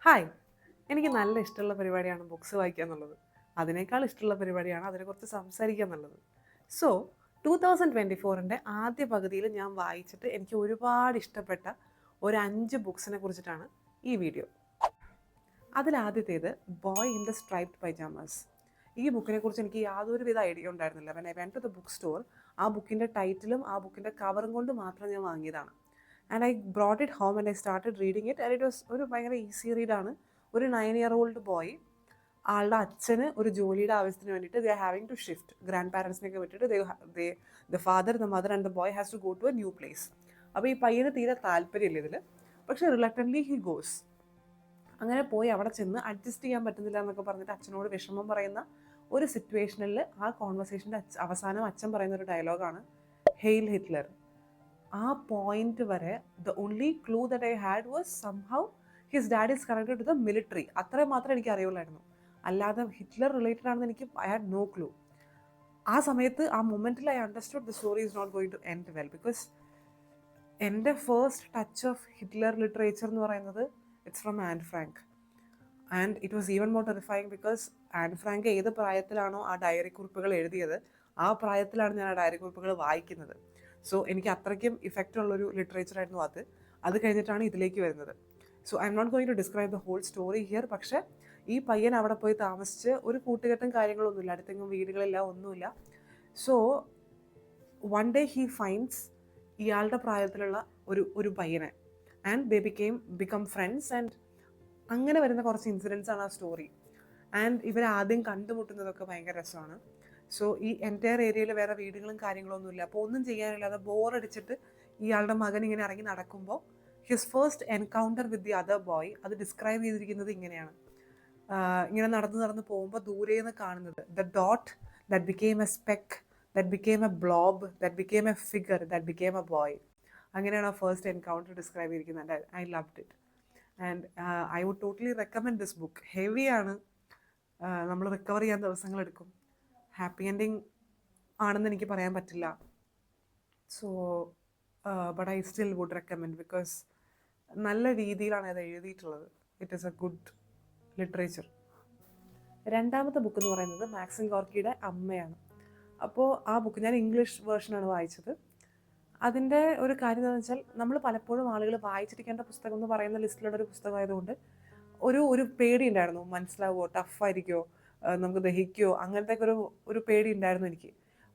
Hi, എനിക്ക് നല്ല ഇഷ്ടമുള്ള പരിപാടിയാണ് ബുക്സ് വായിക്കുക എന്നുള്ളത്. അതിനേക്കാൾ ഇഷ്ടമുള്ള പരിപാടിയാണ് അതിനെക്കുറിച്ച് സംസാരിക്കുക എന്നുള്ളത്. സോ 2024 ആദ്യ പകുതിയിൽ ഞാൻ വായിച്ചിട്ട് എനിക്ക് ഒരുപാട് ഇഷ്ടപ്പെട്ട ഒരു 5 ബുക്സിനെ കുറിച്ചിട്ടാണ് ഈ വീഡിയോ. അതിലാദ്യത്തേത് boy in the striped pyjamas. ഈ ബുക്കിനെ കുറിച്ച് എനിക്ക് യാതൊരുവിധ ഐഡിയ ഉണ്ടായിരുന്നില്ല. When I went to the book store, ആ ബുക്കിൻ്റെ ടൈറ്റിലും ആ ബുക്കിൻ്റെ കവറും കൊണ്ട് മാത്രം ഞാൻ വാങ്ങിയതാണ്. And I brought it home and I started reading it. And it was ഒരു ഭയങ്കര ഈസി റീഡാണ്. ഒരു 9-year-old ബോയ്, ആളുടെ അച്ഛന് ഒരു ജോലിയുടെ ആവശ്യത്തിന് വേണ്ടിയിട്ട് they are having to shift. Grand പാരൻസിനെയൊക്കെ വിട്ടിട്ട് the father, the mother and the boy has to go to a new place. അപ്പോൾ ഈ പയ്യന് തീരെ താല്പര്യമില്ല ഇതിൽ, പക്ഷേ റിലക്റ്റൻ്റ്ലി ഹി ഗോസ്. അങ്ങനെ പോയി അവിടെ ചെന്ന് അഡ്ജസ്റ്റ് ചെയ്യാൻ പറ്റുന്നില്ല എന്നൊക്കെ പറഞ്ഞിട്ട് അച്ഛനോട് വിഷമം പറയുന്ന ഒരു സിറ്റുവേഷനിൽ ആ കോൺവെർസേഷൻ്റെ അവസാനം അച്ഛൻ പറയുന്ന ഒരു ഡയലോഗാണ് ഹെയിൽ ഹിറ്റ്ലർ. ആ പോയിന്റ് വരെ the only clue that I had was somehow his dad is connected to the military. അത്രയും മാത്രമേ എനിക്ക് അറിയുള്ളായിരുന്നു. അല്ലാതെ ഹിറ്റ്ലർ റിലേറ്റഡ് ആണെന്ന് എനിക്ക് ഐ ഹാഡ് നോ ക്ലൂ. ആ സമയത്ത് ആ മൊമെൻറ്റിൽ I understood the story is not going to end well. Because എൻ്റെ first touch of Hitler literature എന്ന് പറയുന്നത് it's from Anne Frank. And it was even more terrifying because Anne Frank ഏത് പ്രായത്തിലാണോ ആ ഡയറി കുറിപ്പുകൾ എഴുതിയത്, ആ പ്രായത്തിലാണ് ഞാൻ ആ ഡയറി കുറിപ്പുകൾ വായിക്കുന്നത്. സോ എനിക്ക് അത്രയ്ക്കും ഇഫക്റ്റ് ഉള്ളൊരു ലിറ്ററേച്ചറായിരുന്നു അത്. അത് കഴിഞ്ഞിട്ടാണ് ഇതിലേക്ക് വരുന്നത്. So I M not going to describe the whole story here. പക്ഷേ ഈ പയ്യൻ അവിടെ പോയി താമസിച്ച് ഒരു കൂട്ടുകെട്ടും കാര്യങ്ങളൊന്നുമില്ല, അടുത്തെങ്കിലും വീടുകളില്ല, ഒന്നുമില്ല. So one day he finds ഇയാളുടെ പ്രായത്തിലുള്ള ഒരു പയ്യനെ, and they become friends. And അങ്ങനെ വരുന്ന കുറച്ച് ഇൻസിഡൻസ് ആണ് ആ സ്റ്റോറി. ആൻഡ് ഇവരാദ്യം കണ്ടുമുട്ടുന്നതൊക്കെ ഭയങ്കര രസമാണ്. സോ ഈ എൻറ്റയർ ഏരിയയിൽ വേറെ വീടുകളും കാര്യങ്ങളൊന്നുമില്ല. അപ്പോൾ ഒന്നും ചെയ്യാനില്ലാതെ ബോറടിച്ചിട്ട് ഇയാളുടെ മകൻ ഇങ്ങനെ ഇറങ്ങി നടക്കുമ്പോൾ his first encounter with the other boy, അത് ഡിസ്ക്രൈബ് ചെയ്തിരിക്കുന്നത് ഇങ്ങനെയാണ്. ഇങ്ങനെ നടന്ന് പോകുമ്പോൾ ദൂരേന്ന് കാണുന്നത് the dot that became a speck, that became a blob, that became a figure, that became a boy. അങ്ങനെയാണ് ആ ഫസ്റ്റ് എൻകൗണ്ടർ ഡിസ്ക്രൈബ് ചെയ്തിരിക്കുന്നത്. And I loved it. And I would totally recommend this book. ഹെവിയാണ്, നമ്മൾ recover ചെയ്യാൻ ദിവസങ്ങളെടുക്കും. Happy ending ആണെന്ന് എനിക്ക് പറയാൻ പറ്റില്ല. So but I still would recommend because നല്ല രീതിയിലാണ് അത് എഴുതിയിട്ടുള്ളത്. It is a good literature. രണ്ടാമത്തെ ബുക്ക് എന്ന് പറയുന്നത് മാക്സിം ഗോർക്കിയുടെ അമ്മയാണ്. അപ്പോൾ ആ ബുക്ക് ഞാൻ ഇംഗ്ലീഷ് വേർഷനാണ് വായിച്ചത്. അതിൻ്റെ ഒരു കാര്യം എന്താണെന്ന് വെച്ചാൽ, നമ്മൾ പലപ്പോഴും ആളുകൾ വായിച്ചിരിക്കേണ്ട പുസ്തകം എന്ന് പറയുന്ന ലിസ്റ്റിലുള്ള ഒരു പുസ്തകമായതുകൊണ്ട് ഒരു പേടി ഉണ്ടായിരുന്നു. മനസ്സിലാവുമോ, ടഫായിരിക്കുമോ, നമുക്ക് ദഹിക്കുമോ, അങ്ങനത്തെ ഒരു പേടി ഉണ്ടായിരുന്നു എനിക്ക്.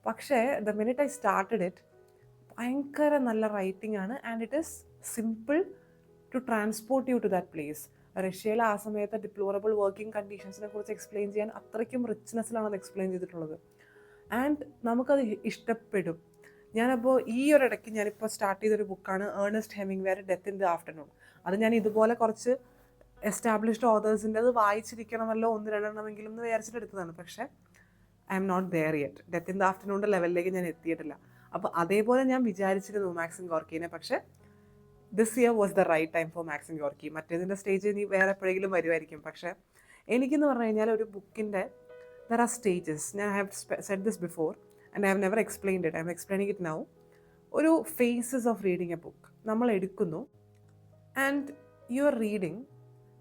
പക്ഷേ the minute I started it, ഭയങ്കര നല്ല റൈറ്റിംഗ് ആണ്. And it is simple to transport you to that place. റഷ്യയിൽ ആ സമയത്തെ ഡിപ്ലോറബിൾ വർക്കിംഗ് കണ്ടീഷൻസിനെ കുറിച്ച് എക്സ്പ്ലെയിൻ ചെയ്യാൻ അത്രയ്ക്കും റിച്ച്നെസ്സിലാണ് അത് എക്സ്പ്ലെയിൻ ചെയ്തിട്ടുള്ളത്. ആൻഡ് നമുക്കത് ഇഷ്ടപ്പെടും. ഞാനപ്പോൾ ഈ ഒരു ഇടയ്ക്ക് ഞാനിപ്പോൾ സ്റ്റാർട്ട് ചെയ്തൊരു ബുക്കാണ് ഏർണസ്റ്റ് ഹെമിംഗ്വേയുടെ ഡെത്ത് ഇൻ ദി ആഫ്റ്റർനൂൺ. അത് ഞാൻ ഇതുപോലെ കുറച്ച് എസ്റ്റാബ്ലിഷ്ഡ് ഓതേഴ്സിൻ്റെ അത് വായിച്ചിരിക്കണമല്ലോ, 1-2 എന്ന് വിചാരിച്ചിട്ട് എടുത്തതാണ്. പക്ഷേ I M not there yet. Death in the ആഫ്റ്റർനൂണിൻ്റെ ലെവലിലേക്ക് ഞാൻ എത്തിയിട്ടില്ല. അപ്പോൾ അതേപോലെ ഞാൻ വിചാരിച്ചിരുന്നു മാക്സിം ഗോർക്കിനെ. പക്ഷേ this year was the right time for Maxim Gorky. മറ്റേതിൻ്റെ സ്റ്റേജ് ഇനി വേറെ എപ്പോഴെങ്കിലും വരുമായിരിക്കും. പക്ഷേ എനിക്കെന്ന് പറഞ്ഞു കഴിഞ്ഞാൽ ഒരു ബുക്കിൻ്റെ ദർ ആർ സ്റ്റേജസ്. ഞാൻ have said this before and I have never explained it. I'm explaining it now. ഒരു phases of reading a book നമ്മൾ എടുക്കുന്നു. And you are reading,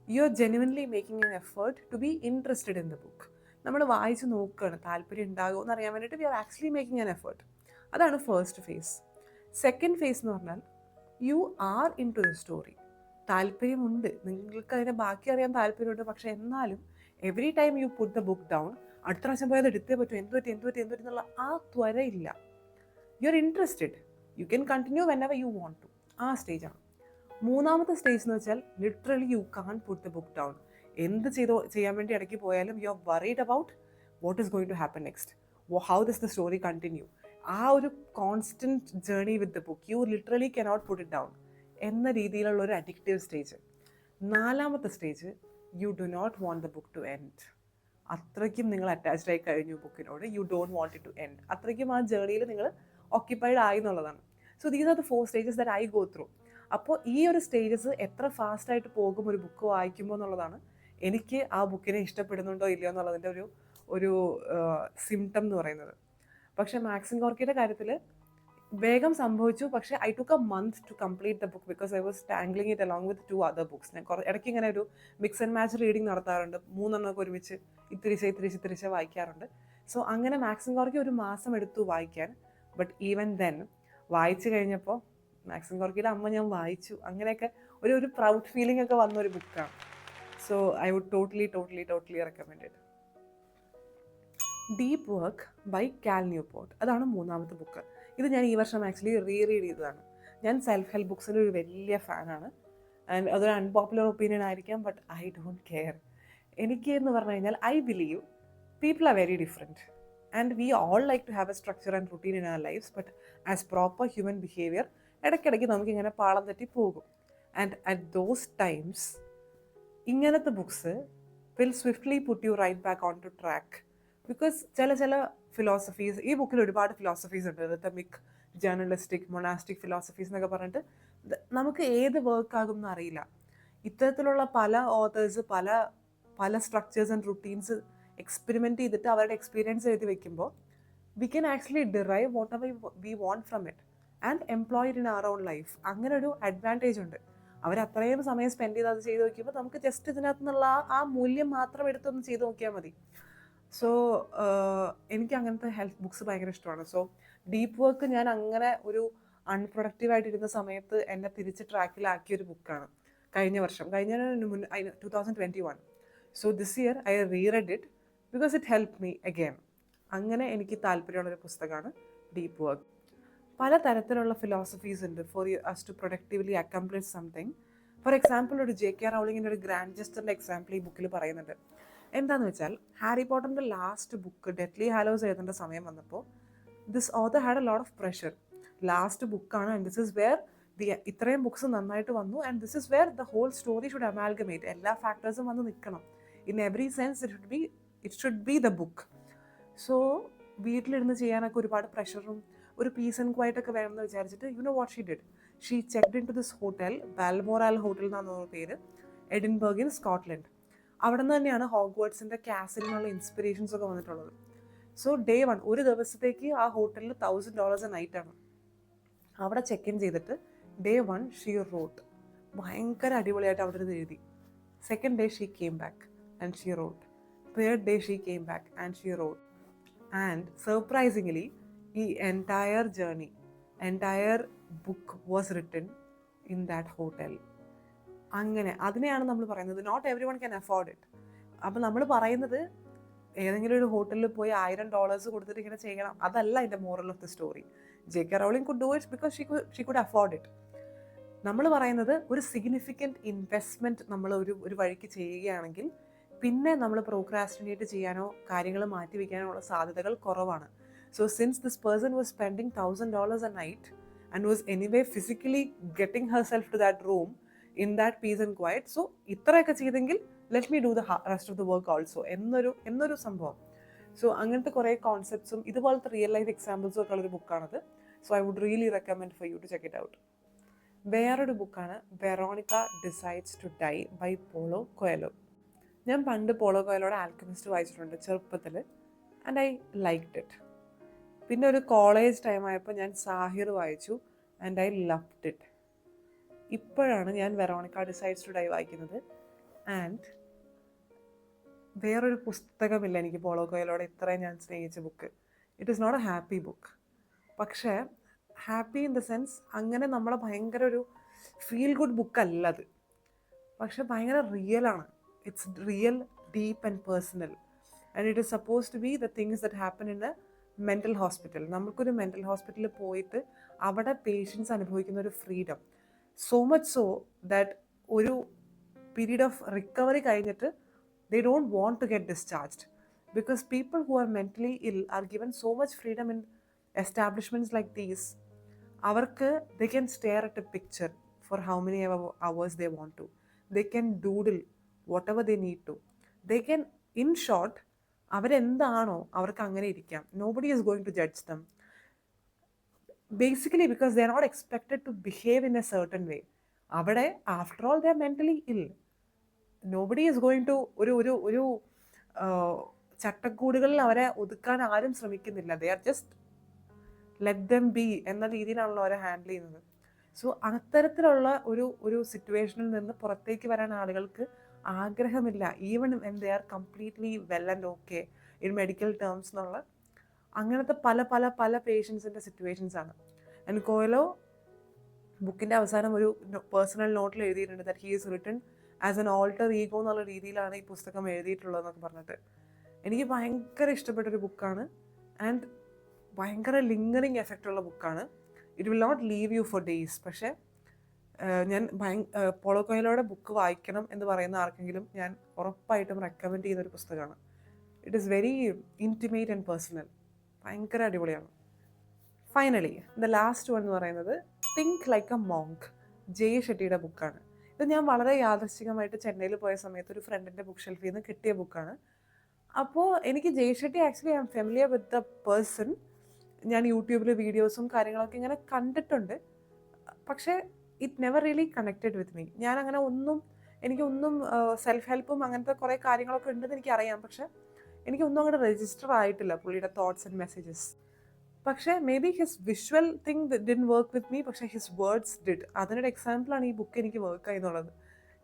you are genuinely making an effort to be interested in the book. നമ്മൾ വായിച്ച് നോക്കുകയാണ്, താല്പര്യം ഉണ്ടാകുമോ എന്ന് അറിയാൻ വേണ്ടിയിട്ട് we are actually making an effort. അതാണ് ഫസ്റ്റ് ഫേസ്. സെക്കൻഡ് ഫേസ് എന്ന് പറഞ്ഞാൽ you are in to the story. താല്പര്യമുണ്ട്, നിങ്ങൾക്ക് അതിനെ ബാക്കി അറിയാൻ താല്പര്യമുണ്ട്. പക്ഷേ എന്നാലും every time you put the book down, അടുത്ത പ്രാവശ്യം പോയത് എടുത്തേ പറ്റൂ, എന്തുപറ്റി എന്നുള്ള ആ ത്വരയില്ല. You are interested, you can continue whenever you want to. ആ സ്റ്റേജാണ്. മൂന്നാമത്തെ സ്റ്റേജ് എന്ന് വെച്ചാൽ literally you can put the book down. എന്ത് ചെയ്യാൻ വേണ്ടി ഇടയ്ക്ക് പോയാലും you are worried about what is going to happen next, how does the story continue. ആ ഒരു constant journey with the book, you literally cannot put it down എന്ന രീതിയിലുള്ള ഒരു അഡിക്റ്റീവ് സ്റ്റേജ്. നാലാമത്തെ stage, you do not want the book to end. അത്രയ്ക്കും നിങ്ങൾ attached ആയി കഴിഞ്ഞു ബുക്കിനോട്, you don't want it to end. അത്രയ്ക്കും ആ ജേർണിയിൽ നിങ്ങൾ ഓക്യുപ്പൈഡ് ആയി എന്നുള്ളതാണ്. So these are the 4 stages that I go through. അപ്പോൾ ഈ ഒരു സ്റ്റേജസ് എത്ര ഫാസ്റ്റായിട്ട് പോകും ഒരു ബുക്ക് വായിക്കുമ്പോൾ എന്നുള്ളതാണ് എനിക്ക് ആ ബുക്കിനെ ഇഷ്ടപ്പെടുന്നുണ്ടോ ഇല്ലയോ എന്നുള്ളതിൻ്റെ ഒരു സിംറ്റം എന്ന് പറയുന്നത്. പക്ഷേ മാക്സിം ഗോർക്കിയുടെ കാര്യത്തിൽ വേഗം സംഭവിച്ചു. പക്ഷേ I took a month to complete the book because I was tangling it along with 2 other books. ഞാൻ ഇടയ്ക്ക് ഇങ്ങനെ ഒരു മിക്സ് ആൻഡ് മാച്ച് റീഡിങ് നടത്താറുണ്ട്. 3 ഒരുമിച്ച് ഇത്തിരിച്ച വായിക്കാറുണ്ട്. സോ അങ്ങനെ മാക്സിം ഗോർക്കി ഒരു മാസം എടുത്തു വായിക്കാൻ. ബട്ട് ഈവൻ ദെൻ വായിച്ചു കഴിഞ്ഞപ്പോൾ മാക്സിം ഗോർക്കിയുടെ അമ്മ ഞാൻ വായിച്ചു. അങ്ങനെയൊക്കെ ഒരു പ്രൗഡ് ഫീലിംഗ് ഒക്കെ വന്ന ഒരു ബുക്കാണ്. So I would totally recommend it. Deep Work by Cal Newport, അതാണ് 3ാമത്തെ ബുക്ക്. ഇത് ഞാൻ ഈ വർഷം ആക്ച്വലി റീഡ് ചെയ്തതാണ്. ഞാൻ സെൽഫ് ഹെൽപ്പ് ബുക്സിൻ്റെ ഒരു വലിയ ഫാനാണ്. ആൻഡ് അതൊരു അൺപോപ്പുലർ ഒപ്പീനിയൻ ആയിരിക്കാം, ബട്ട് ഐ ഡോണ്ട് കെയർ. എനിക്ക് എന്ന് പറഞ്ഞു കഴിഞ്ഞാൽ I believe people are very different and we all like to have a structure and routine in our lives, but as proper human behaviour ഇടയ്ക്കിടയ്ക്ക് നമുക്കിങ്ങനെ പാളം തെറ്റി പോകും. ആൻഡ് അറ്റ് ദോസ് ടൈംസ് ഇങ്ങനത്തെ books will swiftly put you right back on to track. Because ചില philosophies, ഈ ബുക്കിൽ ഒരുപാട് ഫിലോസഫീസ് ഉണ്ട്. റിതമിക്, ജേർണലിസ്റ്റിക്, മൊണാസ്റ്റിക് ഫിലോസഫീസ് എന്നൊക്കെ പറഞ്ഞിട്ട് നമുക്ക് ഏത് വർക്കാകും എന്നറിയില്ല. ഇത്തരത്തിലുള്ള പല ഓതേഴ്സ് പല സ്ട്രക്ചേഴ്സ് ആൻഡ് റുട്ടീൻസ് എക്സ്പെരിമെൻറ്റ് ചെയ്തിട്ട് അവരുടെ എക്സ്പീരിയൻസ് എഴുതി വെക്കുമ്പോൾ we can actually derive whatever we want from it and employ it in our own life. അങ്ങനെ ഒരു അഡ്വാൻറ്റേജ് ഉണ്ട്. അവരത്രയും സമയം സ്പെൻഡ് ചെയ്ത് അത് ചെയ്ത് നോക്കിയപ്പോൾ നമുക്ക് ജസ്റ്റ് ഇതിനകത്ത് നിന്നുള്ള ആ മൂല്യം മാത്രം എടുത്തൊന്ന് ചെയ്ത് നോക്കിയാൽ മതി. സോ എനിക്ക് അങ്ങനത്തെ ഹെൽത്ത് ബുക്സ് ഭയങ്കര ഇഷ്ടമാണ്. സോ ഡീപ്പ് വർക്ക് ഞാൻ അങ്ങനെ ഒരു അൺപ്രൊഡക്റ്റീവായിട്ടിരുന്ന സമയത്ത് എന്നെ തിരിച്ച് ട്രാക്കിലാക്കിയൊരു ബുക്കാണ്. കഴിഞ്ഞ 2021. So this year I reread it because it help me again. അങ്ങനെ എനിക്ക് താല്പര്യമുള്ളൊരു പുസ്തകമാണ് ഡീപ്പ് വർക്ക്. പല തരത്തിലുള്ള ഫിലോസഫീസ് ഉണ്ട് for us to productively accomplish something. For example ഒരു JK റൗളിങ്ങിൻ്റെ ഒരു ഗ്രാൻഡ് ജസ്റ്ററിൻ്റെ എക്സാമ്പിൾ ഈ ബുക്കിൽ പറയുന്നുണ്ട്. എന്താണെന്ന് വെച്ചാൽ ഹാരി പോട്ടറിൻ്റെ ലാസ്റ്റ് ബുക്ക് ഡെത്ലി ഹാലോസ് എഴുതേണ്ട സമയം വന്നപ്പോൾ this author had a lot of pressure. Last ബുക്കാണ് ആൻഡ് ദിസ് ഇസ് വെയർ ഇത്രയും ബുക്സ് നന്നായിട്ട് വന്നു and this is where the whole story should amalgamate. എല്ലാ ഫാക്ടേഴ്സും വന്ന് നിൽക്കണം. In every sense it should be the book. So വീട്ടിലിരുന്ന് ചെയ്യാനൊക്കെ ഒരുപാട് പ്രഷറും ഒരു പീസ് ആൻഡ് ക്വയറ്റ് ഒക്കെ വേണമെന്ന് വിചാരിച്ചിട്ട് you know what she did? She checked into this hotel, Balmoral hotel എന്നാണ് പേര്, എഡിൻബർഗ് ഇൻ സ്കോട്ട്ലൻഡ്. അവിടെ നിന്ന് തന്നെയാണ് ഹോഗ്വാർട്സിൻ്റെ കാസിലിനുള്ള ഇൻസ്പിറേഷൻസ് ഒക്കെ വന്നിട്ടുള്ളത്. സോ ഡേ 1 ഒരു ദിവസത്തേക്ക് ആ ഹോട്ടലിൽ $1,000 നൈറ്റാണ്. അവിടെ ചെക്ക് ഇൻ ചെയ്തിട്ട് ഡേ 1 ഷീ റോട്ട്. ഭയങ്കര അടിപൊളിയായിട്ട് അവിടെ നിന്ന് എഴുതി. Second day she came back and she wrote. Third day she came back and she wrote. And surprisingly ഈ entire journey, entire book was written in that hotel. അങ്ങനെ അതിനെയാണ് നമ്മൾ പറയുന്നത് not everyone can afford it. അപ്പോൾ നമ്മൾ പറയുന്നത് ഏതെങ്കിലും ഒരു ഹോട്ടലിൽ പോയി $1,000 കൊടുത്തിട്ട് ഇങ്ങനെ ചെയ്യണം, അതല്ല അതിൻ്റെ moral of the story. JK Rowling could do it because she could afford it. നമ്മൾ പറയുന്നത് ഒരു സിഗ്നിഫിക്കൻറ്റ് ഇൻവെസ്റ്റ്മെൻറ്റ് നമ്മൾ ഒരു വഴിക്ക് ചെയ്യുകയാണെങ്കിൽ പിന്നെ നമ്മൾ പ്രോക്രാസ്റ്റിനേറ്റ് ചെയ്യാനോ കാര്യങ്ങൾ മാറ്റി വയ്ക്കാനോ ഉള്ള സാധ്യതകൾ കുറവാണ്. So since this person was spending $1,000 a night and was anyway physically getting herself to that room in that peace and quiet, so ഇത്രയൊക്കെ ചെയ്തെങ്കിൽ let me do the rest of the work also എന്നൊരു സംഭവം. So അങ്ങനത്തെ കുറേ കോൺസെപ്റ്റ്സും ഇതുപോലത്തെ real life എക്സാമ്പിൾസും ഒക്കെ ഉള്ളൊരു ബുക്കാണത്. So I would really recommend for you to check it out. വേറൊരു ബുക്കാണ് Veronika decides to die by Paulo Coelho. ഞാൻ പണ്ട് പോളോ കൊയലോയുടെ ആൽക്കമിസ്റ്റ് വായിച്ചിട്ടുണ്ട് ചെറുപ്പത്തിൽ ആൻഡ് ഐ ലൈക്ഡ് ഇറ്റ്. പിന്നെ ഒരു കോളേജ് ടൈം ആയപ്പോൾ ഞാൻ സാഹിർ വായിച്ചു ആൻഡ് ഐ ലവ്ഡ് ഇറ്റ്. ഇപ്പോഴാണ് ഞാൻ വെറോണിക്ക ഡിസൈഡ്സ് ടു ഡൈ വായിക്കുന്നത്. ആൻഡ് വേറൊരു പുസ്തകമില്ല എനിക്ക് പോളോ കൊയലോടെ ഇത്രയും ഞാൻ സ്നേഹിച്ച book. It is not a happy book. പക്ഷേ ഹാപ്പി ഇൻ ദ സെൻസ് അങ്ങനെ നമ്മളെ ഭയങ്കര ഒരു ഫീൽ ഗുഡ് ബുക്കല്ല അത്. പക്ഷെ ഭയങ്കര റിയലാണ്. It's real, deep and personal. And it is suppose to be the things that happen in a mental hospital. നമുക്കൊരു മെൻ്റൽ ഹോസ്പിറ്റലിൽ പോയിട്ട് അവിടെ പേഷ്യൻസ് അനുഭവിക്കുന്ന ഒരു freedom, so much so that ഒരു പീരീഡ് ഓഫ് റിക്കവറി കഴിഞ്ഞിട്ട് they don't want to get discharged because people who are mentally ill are given so much freedom in establishments like these. Avarku they can stare at a picture for how many hours they want to. They can doodle whatever they need to. They can, in short, avarendaano avarku angane irikam. Nobody is going to judge them. Basically because they are not expected to behave in a certain way. Avade after all they are mentally ill. Nobody is going to ഒരു ചട്ടക്കൂടുകളിൽ അവരെ ഒതുക്കാൻ ആരും ശ്രമിക്കുന്നില്ല. They are just let them be എന്ന രീതിയിലാണല്ലോ അവരെ handle ചെയ്യുന്നത്. സോ അത്തരത്തിലുള്ള ഒരു സിറ്റുവേഷനിൽ നിന്ന് പുറത്തേക്ക് വരാൻ ആളുകൾക്ക് ആഗ്രഹമില്ല, even when they are completely well and okay in medical terms എന്നുള്ള അങ്ങനത്തെ പല പല പല പേഷ്യൻസിൻ്റെ സിറ്റുവേഷൻസ് ആണ്. ആൻഡ് കോയലോ ബുക്കിൻ്റെ അവസാനം ഒരു പേഴ്സണൽ നോട്ടിൽ എഴുതിയിട്ടുണ്ട് that he is written as an alter ego എന്നുള്ള രീതിയിലാണ് ഈ പുസ്തകം എഴുതിയിട്ടുള്ളതെന്നൊക്കെ പറഞ്ഞിട്ട്. എനിക്ക് ഭയങ്കര ഇഷ്ടപ്പെട്ടൊരു ബുക്കാണ് ആൻഡ് ഭയങ്കര ലിംഗറിങ് എഫക്റ്റ് ഉള്ള ബുക്കാണ്. It will not leave you for days. പക്ഷേ ഞാൻ പോളോ കൊയ്ലോയുടെ ബുക്ക് വായിക്കണം എന്ന് പറയുന്ന ആർക്കെങ്കിലും ഞാൻ ഉറപ്പായിട്ടും റെക്കമെൻഡ് ചെയ്യുന്നൊരു പുസ്തകമാണ്. It is very intimate and personal. ഭയങ്കര അടിപൊളിയാണ്. ഫൈനലി ദ ലാസ്റ്റ് വൺ എന്ന് പറയുന്നത് തിങ്ക് ലൈക്ക് എ മോങ്ക്, ജയ് ഷെട്ടിയുടെ ബുക്കാണ്. ഇത് ഞാൻ വളരെ യാദൃശ്ചികമായിട്ട് ചെന്നൈയിൽ പോയ സമയത്ത് ഒരു ഫ്രണ്ടിൻ്റെ ബുക്ക് ഷെൽഫിൽ നിന്ന് കിട്ടിയ ബുക്കാണ്. അപ്പോൾ എനിക്ക് Jay Shetty actually I'm familiar with the person. ഞാൻ യൂട്യൂബിൽ വീഡിയോസും കാര്യങ്ങളൊക്കെ ഇങ്ങനെ കണ്ടിട്ടുണ്ട്, പക്ഷേ it never really connected with me. ഞാൻ അങ്ങനെ എനിക്കൊന്നും സെൽഫ് ഹെൽപ്പും അങ്ങനത്തെ കുറേ കാര്യങ്ങളൊക്കെ ഉണ്ടെന്ന് എനിക്കറിയാം, പക്ഷേ എനിക്കൊന്നും അങ്ങോട്ട് രജിസ്റ്റർ ആയിട്ടില്ല പുള്ളിയുടെ തോട്ട്സ് ആൻഡ് മെസ്സേജസ്. പക്ഷേ may be his visual thing didn't work with me, പക്ഷേ ഹിസ് വേർഡ്സ് ഡിഡ്. അതിനൊരു എക്സാമ്പിളാണ് ഈ ബുക്ക് എനിക്ക് വർക്ക് ആയി എന്നുള്ളത്.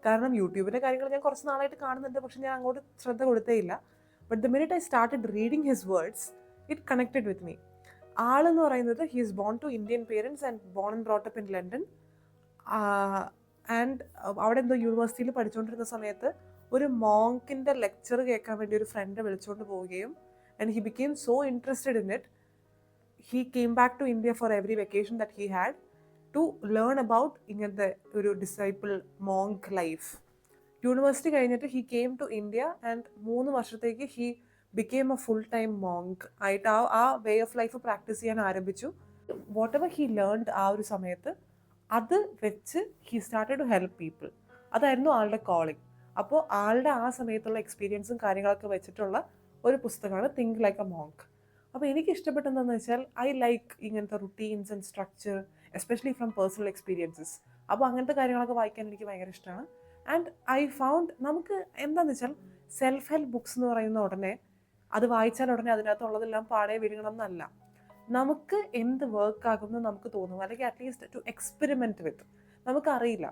കാരണം യൂട്യൂബിൻ്റെ കാര്യങ്ങൾ ഞാൻ കുറച്ച് നാളായിട്ട് കാണുന്നുണ്ട്, പക്ഷേ ഞാൻ അങ്ങോട്ട് ശ്രദ്ധ കൊടുത്തേയില്ല. But the minute I started reading his words it connected with me. ആളെന്ന് പറയുന്നത് he is born to Indian parents and born and brought up in London. ആൻഡ് അവിടെ എന്തോ യൂണിവേഴ്സിറ്റിയിൽ പഠിച്ചുകൊണ്ടിരുന്ന സമയത്ത് ഒരു മോങ്കിൻ്റെ ലെക്ചർ കേൾക്കാൻ വേണ്ടി ഒരു ഫ്രണ്ട് വിളിച്ചുകൊണ്ട് പോവുകയും and he became so interested in it. He came back to India for every vacation that he had to learn about ഇങ്ങനത്തെ ഒരു ഡിസൈപ്പിൾ മോങ്ക് ലൈഫ്. യൂണിവേഴ്സിറ്റി കഴിഞ്ഞിട്ട് he came to India and 3 വർഷത്തേക്ക് he became a full time monk ആയിട്ട് ആ way of life practice ചെയ്യാൻ ആരംഭിച്ചു. What ever he learned ആ ഒരു സമയത്ത് അത് വെച്ച് he started to help people. അതായിരുന്നു ആളുടെ കോളിംഗ്. അപ്പോൾ ആളുടെ ആ സമയത്തുള്ള എക്സ്പീരിയൻസും കാര്യങ്ങളൊക്കെ വെച്ചിട്ടുള്ള ഒരു പുസ്തകമാണ് തിങ്ക് ലൈക്ക് എ മോങ്ക്. അപ്പോൾ എനിക്ക് ഇഷ്ടപ്പെട്ടെന്താണെന്ന് വെച്ചാൽ ഐ ലൈക്ക് ഇങ്ങനത്തെ routines and structure, especially from personal experiences. അപ്പോൾ അങ്ങനത്തെ കാര്യങ്ങളൊക്കെ വായിക്കാൻ എനിക്ക് ഭയങ്കര ഇഷ്ടമാണ്. ആൻഡ് ഐ ഫൗണ്ട് നമുക്ക് എന്താണെന്ന് വെച്ചാൽ സെൽഫ് ഹെൽപ്പ് ബുക്സ് എന്ന് പറയുന്ന ഉടനെ അത് വായിച്ചാൽ ഉടനെ അതിനകത്തുള്ളതെല്ലാം പാടെ വിഴുങ്ങണം എന്നല്ല. നമുക്ക് എന്ത് വർക്കാകുമെന്ന് നമുക്ക് തോന്നും, അല്ലെങ്കിൽ അറ്റ്ലീസ്റ്റ് ടു എക്സ്പെരിമെൻറ്റ് വിത്ത്. നമുക്കറിയില്ല.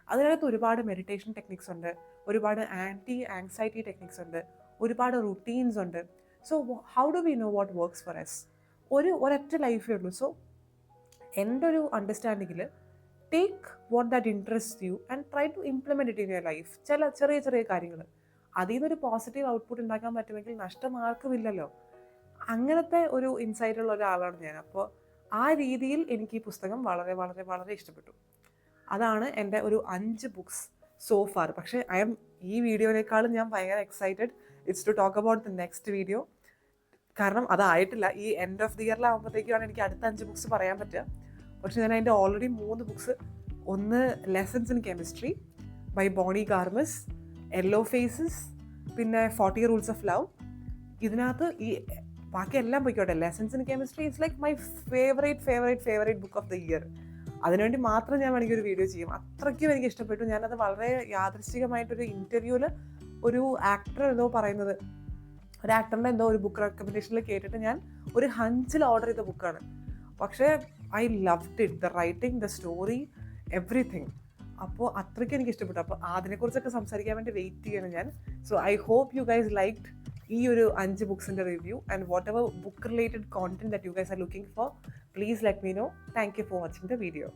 അതിനകത്ത് ഒരുപാട് മെഡിറ്റേഷൻ ടെക്നിക്സ് ഉണ്ട്, ഒരുപാട് ആൻറ്റി ആങ്സൈറ്റി ടെക്നിക്സ് ഉണ്ട്, ഒരുപാട് റുട്ടീൻസ് ഉണ്ട്. So how do we know what works for us? ഒരൊറ്റ ലൈഫേ ഉള്ളൂ. സോ എൻ്റെ ഒരു അണ്ടർസ്റ്റാൻഡിങ്ങിൽ take what that interest you and try to implement it in your life. ചെറിയ ചെറിയ കാര്യങ്ങൾ അതിൽ നിന്നൊരു പോസിറ്റീവ് ഔട്ട്പുട്ട് ഉണ്ടാക്കാൻ പറ്റുമെങ്കിൽ നഷ്ടം ആർക്കുമില്ലല്ലോ. അങ്ങനത്തെ ഒരു ഇൻസൈറ്റുള്ള ഒരാളാണ് ഞാൻ. അപ്പോൾ ആ രീതിയിൽ എനിക്ക് ഈ പുസ്തകം വളരെ വളരെ വളരെ ഇഷ്ടപ്പെട്ടു. അതാണ് എൻ്റെ ഒരു 5 ബുക്സ് സോ ഫാർ. പക്ഷേ ഈ വീഡിയോനേക്കാളും ഞാൻ ഭയങ്കര excited it's to talk about the next video. കാരണം അതായിട്ടില്ല, ഈ എൻഡ് ഓഫ് ദി ഇയറിലാകുമ്പോഴത്തേക്കാണ് എനിക്ക് അടുത്ത 5 ബുക്സ് പറയാൻ പറ്റുക. പക്ഷേ ഞാൻ അതിൻ്റെ ഓൾറെഡി 3 ബുക്സ്, ഒന്ന് lessons in chemistry by Bonnie Garmus, Yellowface, പിന്നെ 40 റൂൾസ് ഓഫ് ലവ്. ഇതിനകത്ത് ഈ ബാക്കി എല്ലാം പോയിക്കോട്ടെ, lessons in chemistry it's like my favourite book of the year. അതിനുവേണ്ടി മാത്രം ഞാൻ വേണമെങ്കിൽ ഒരു വീഡിയോ ചെയ്യും, അത്രയ്ക്കും എനിക്ക് ഇഷ്ടപ്പെട്ടു. ഞാനത് വളരെ യാദൃശ്ചികമായിട്ടൊരു ഇൻ്റർവ്യൂവിൽ ഒരു ആക്ടർ എന്തോ പറയുന്നത്, ഒരു ആക്ടറിൻ്റെ എന്തോ ഒരു ബുക്ക് റെക്കമെൻഡേഷനിൽ കേട്ടിട്ട് ഞാൻ ഒരു ഹഞ്ചിൽ ഓർഡർ ചെയ്ത ബുക്കാണ്. പക്ഷേ I loved it, the writing, the story, everything. അപ്പോൾ അത്രയ്ക്കും എനിക്ക് ഇഷ്ടപ്പെട്ടു. അപ്പോൾ അതിനെക്കുറിച്ചൊക്കെ സംസാരിക്കാൻ വേണ്ടി വെയിറ്റ് ചെയ്യണം ഞാൻ. So I hope you guys liked ഈ ഒരു 5 ബുക്സിൻ്റെ review and whatever book related content that you guys are looking for, please let me know. Thank you for watching the video.